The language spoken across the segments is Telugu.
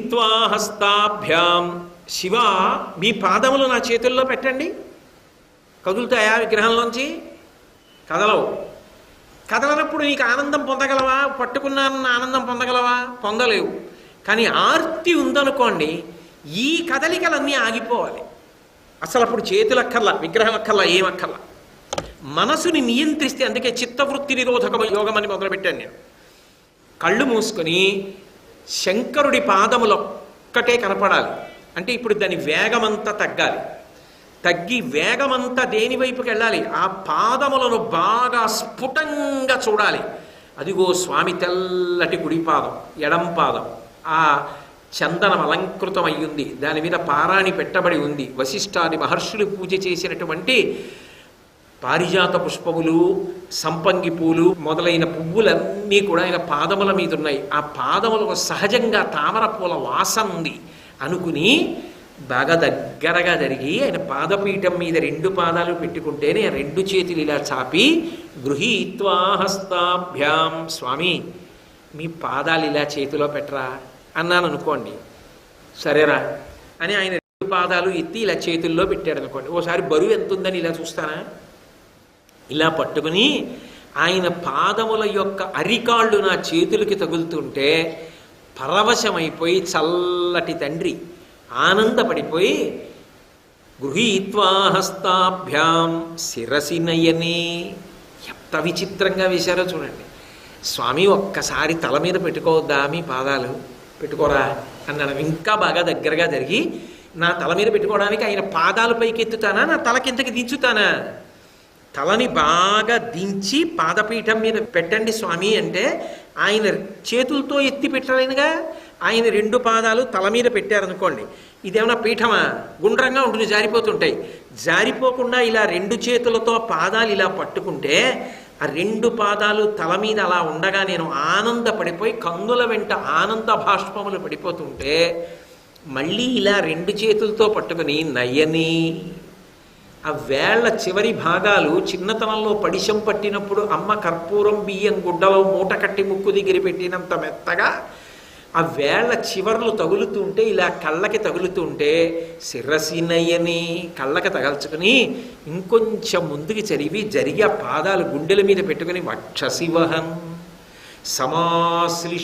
గృహీత్వా హస్తాభ్యాం, శివ మీ పాదములు నా చేతుల్లో పెట్టండి. కదులుతాయా విగ్రహంలోంచి? కదలవు. కదలనప్పుడు నీకు ఆనందం పొందగలవా? పట్టుకున్నానన్న ఆనందం పొందగలవా? పొందలేవు. కానీ ఆర్తి ఉందనుకోండి, ఈ కదలికలన్నీ ఆగిపోవాలి. అసలు అప్పుడు చేతులక్కర్లా, విగ్రహం అక్కర్లా, ఏమక్కర్లా. మనసుని నియంత్రిస్తే, అందుకే చిత్తవృత్తి నిరోధక యోగం అని మొదలుపెట్టాను నేను. కళ్ళు మూసుకొని శంకరుడి పాదములొక్కటే కనపడాలి. అంటే ఇప్పుడు దాని వేగమంతా తగ్గాలి. తగ్గి వేగమంతా దేని వైపుకి వెళ్ళాలి? ఆ పాదములను బాగా స్ఫుటంగా చూడాలి. అదిగో స్వామి తెల్లటి కుడి పాదం, ఎడం పాదం, ఆ చందనం అలంకృతం అయ్యింది, దాని మీద పారాణి పెట్టబడి ఉంది. వశిష్ఠాది మహర్షులు పూజ చేసినటువంటి పారిజాత పుష్పములు, సంపంగి పూలు మొదలైన పువ్వులన్నీ కూడా ఆయన పాదముల మీద ఉన్నాయి. ఆ పాదములకు సహజంగా తామర పూల వాసన ఉంది అనుకుని బాగా దగ్గరగా జరిగి ఆయన పాదపీఠం మీద 2 పాదాలు పెట్టుకుంటేనే 2 చేతులు ఇలా చాపి గృహీత్వా హస్తాభ్యాం, స్వామి మీ పాదాలు ఇలా చేతిలో పెట్టరా అన్నాను అనుకోండి. సరేరా అని ఆయన 2 పాదాలు ఎత్తి ఇలా చేతుల్లో పెట్టాడు అనుకోండి. ఓసారి బరువు ఎంత ఉందని ఇలా చూస్తానా? ఇలా పట్టుకుని ఆయన పాదముల యొక్క అరికాళ్ళు నా చేతులకి తగులుతుంటే పరవశమైపోయి చల్లటి తండ్రి ఆనందపడిపోయి గృహీత్వా హస్తాభ్యాం శిరసి నయనే, ఎంత విచిత్రంగా వేశారో చూడండి. స్వామి ఒక్కసారి తల మీద పెట్టుకోవద్దా మీ పాదాలు? పెట్టుకోరా అన్నాడు. ఇంకా బాగా దగ్గరగా జరిగి నా తల మీద పెట్టుకోవడానికి ఆయన పాదాలు పైకి ఎత్తుతానా, నా తల కిందకి దించుతానా? తలని బాగా దించి పాదపీఠం మీద పెట్టండి స్వామి అంటే ఆయన చేతులతో ఎత్తి పెట్టలేనుగా. ఆయన 2 పాదాలు తల మీద పెట్టారనుకోండి, ఇదేమన్నా పీఠమా? గుండ్రంగా ఉంటుంది, జారిపోతుంటాయి. జారిపోకుండా ఇలా 2 చేతులతో పాదాలు ఇలా పట్టుకుంటే ఆ 2 పాదాలు తల మీద అలా ఉండగా నేను ఆనందపడిపోయి కన్నుల వెంట ఆనంద భాష్పములు పడిపోతుంటే మళ్ళీ ఇలా 2 చేతులతో పట్టుకుని నయని, ఆ వేళ్ల చివరి భాగాలు చిన్నతనంలో పడిశం పట్టినప్పుడు అమ్మ కర్పూరం బియ్యం గుడ్డలో మూట కట్టి ముక్కు దగ్గర పెట్టినంత మెత్తగా ఆ వేళ్ల చివర్లు తగులుతుంటే ఇలా కళ్ళకి తగులుతుంటే శిరసి నయని, కళ్ళకి తగల్చుకుని ఇంకొంచెం ముందుకి జరిగి ఆ పాదాలు గుండెల మీద పెట్టుకుని వక్షశివహన్ సమాశ్లిష్యాఘ్రాయ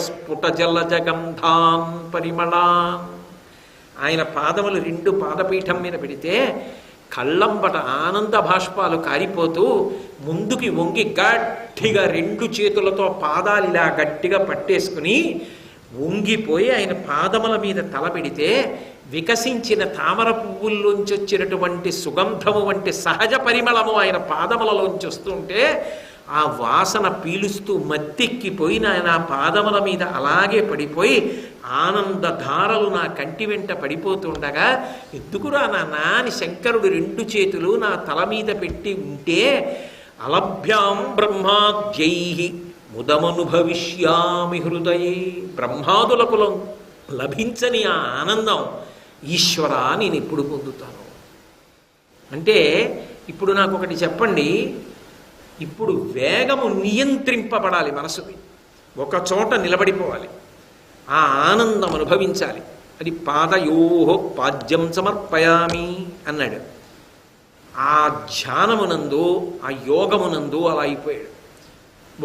స్ఫుట జలజగంధాం పరిమళాం, ఆయన పాదములు 2 పాదపీఠం మీద పెడితే కళ్ళంబట ఆనంద భాష్పాలు కారిపోతూ ముందుకి వంగి గట్టిగా 2 చేతులతో పాదాలు ఇలా గట్టిగా పట్టేసుకుని వంగిపోయి ఆయన పాదముల మీద తల పెడితే వికసించిన తామర పువ్వుల్లోంచి వచ్చినటువంటి సుగంధము వంటి సహజ పరిమళము ఆయన పాదములలోంచి వస్తుంటే ఆ వాసన పీలుస్తూ మత్తెక్కిపోయి ఆయన ఆ పాదముల మీద అలాగే పడిపోయి ఆనందధారలు నా కంటి వెంట పడిపోతుండగా ఎందుకురా నాన్న అని శంకరుడు 2 చేతులు నా తల మీద పెట్టి ఉంటే అలభ్యాం బ్రహ్మాద్యై ముదమనుభవిష్యామి హృదయే, బ్రహ్మాదులకు లభించని ఆ ఆనందం ఈశ్వరా నేను ఎప్పుడు పొందుతాను అంటే. ఇప్పుడు నాకు ఒకటి చెప్పండి, ఇప్పుడు వేగము నియంత్రింపబడాలి, మనసుకి ఒక చోట నిలబడిపోవాలి, ఆ ఆనందం అనుభవించాలి. అది పాదయోహో పాద్యం సమర్పయామి అన్నాడు. ఆ ధ్యానమునందు ఆ యోగమునందు అలా అయిపోయాడు.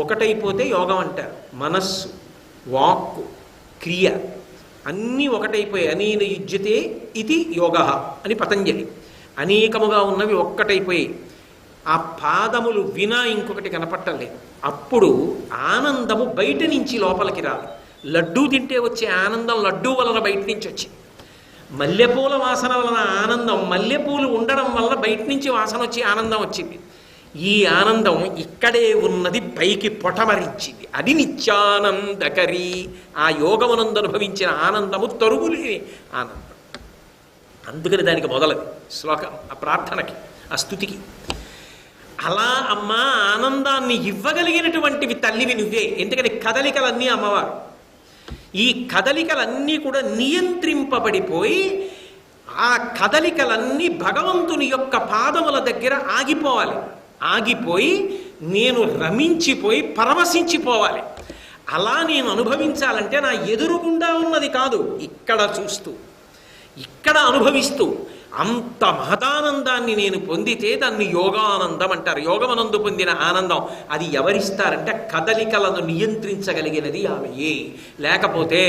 ఒకటైపోతే యోగం అంటారు. మనస్సు, వాక్కు, క్రియ అన్నీ ఒకటైపోయాయి. అనేన యుజ్యతే ఇది యోగ అని పతంజలి. అనేకముగా ఉన్నవి ఒక్కటైపోయాయి. ఆ పాదములు వినా ఇంకొకటి కనపట్టలేదు. అప్పుడు ఆనందము బయట నుంచి లోపలికి రాదు. లడ్డూ తింటే వచ్చే ఆనందం లడ్డూ వలన బయట నుంచి వచ్చింది. మల్లెపూల వాసన వలన ఆనందం మల్లెపూలు ఉండడం వల్ల బయట నుంచి వాసన వచ్చి ఆనందం వచ్చింది. ఈ ఆనందం ఇక్కడే ఉన్నది పైకి పొటమరించింది. అది నిత్యానందకరి. ఆ యోగమునందు అనుభవించిన ఆనందము తరుగులేని ఆనందం. అందుకని దానికి మొదలది శ్లోకం, ఆ ప్రార్థనకి, ఆ స్తుతికి. అలా అమ్మ ఆనందాన్ని ఇవ్వగలిగినటువంటివి తల్లివి నువ్వే. ఎందుకని కదలికలన్నీ అమ్మవారు. ఈ కదలికలన్నీ కూడా నియంత్రింపబడిపోయి ఆ కదలికలన్నీ భగవంతుని యొక్క పాదముల దగ్గర ఆగిపోవాలి. ఆగిపోయి నేను రమించిపోయి పరవశించిపోవాలి. అలా నేను అనుభవించాలంటే నా ఎదురుగుండా ఉన్నది కాదు, ఇక్కడ చూస్తూ, ఇక్కడ అనుభవిస్తూ అంత మహదానందాన్ని నేను పొందితే దాన్ని యోగానందం అంటారు. యోగమనందు పొందిన ఆనందం అది ఎవరిస్తారంటే కదలికలను నియంత్రించగలిగినది ఆమెయే. లేకపోతే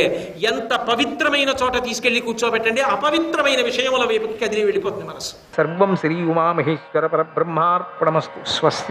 ఎంత పవిత్రమైన చోట తీసుకెళ్లి కూర్చోబెట్టండి, అపవిత్రమైన విషయముల వైపుకి కదిలి వెళ్ళిపోతుంది మనసు. సర్వం శ్రీ ఉమామహేశ్వర పరబ్రహ్మార్పణమస్తు. స్వస్తి.